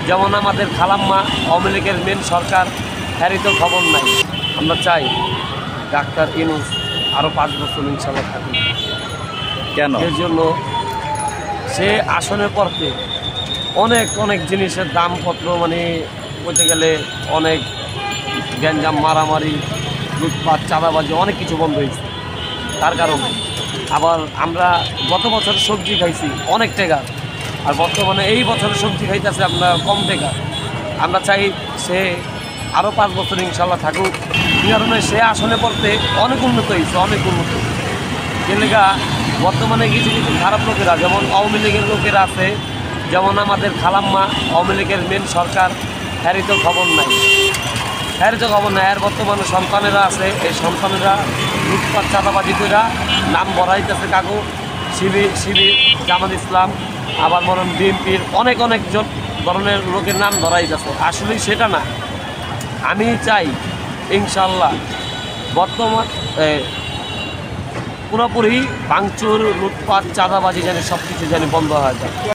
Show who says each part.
Speaker 1: যেমন আমাদের খালাম্মা আওয়ামী লীগের মেন সরকার, হ্যারই তো খবর নাই। আমরা চাই ডাক্তার ইউনূস আরও 5 বছর ইনশাল্লাহ থাকুন।
Speaker 2: কেন?
Speaker 1: এর জন্য সে আসনের পরতে অনেক অনেক জিনিসের দামপত্র মানে বলতে গেলে অনেক গ্যাঞ্জাম, মারামারি, লুটপাট, চাঁদাবাজি অনেক কিছু বন্ধ হয়েছে তার কারণে। আবার আমরা গত বছর সবজি খাইছি অনেক টাকা, আর বর্তমানে এই বছরের সবজি খাইতেছে আমরা কম টাকা। আমরা চাই সে আরও 5 বছর ইনশাল্লাহ থাকুক। এই কারণে সে আসনে পড়তে অনেক উন্নত হয়েছে, অনেক উন্নত। এলাকা বর্তমানে কিছু কিছু খারাপ লোকেরা, যেমন আওয়ামী লীগের লোকেরা আছে, যেমন আমাদের খালাম্মা আওয়ামী লীগের মেন সরকার, হ্যারই তো খবর নাই। এর বর্তমানে সন্তানেরা আছে, এই সন্তানেরা লুটপাট চাঁদাবাজি করে নাম বড়াইতেছে কাকু। শিবির, জামাত ইসলাম, আবার মরণ বিএনপির অনেক ধরনের লোকের নাম ধরাইতেছে। আসলেই সেটা না। আমি চাই ইনশাল্লাহ বর্তমান পুরোপুরি ভাঙচুর, লুটপাট, চাঁদাবাজি যেন সব কিছু যেন বন্ধ হয়ে যায়।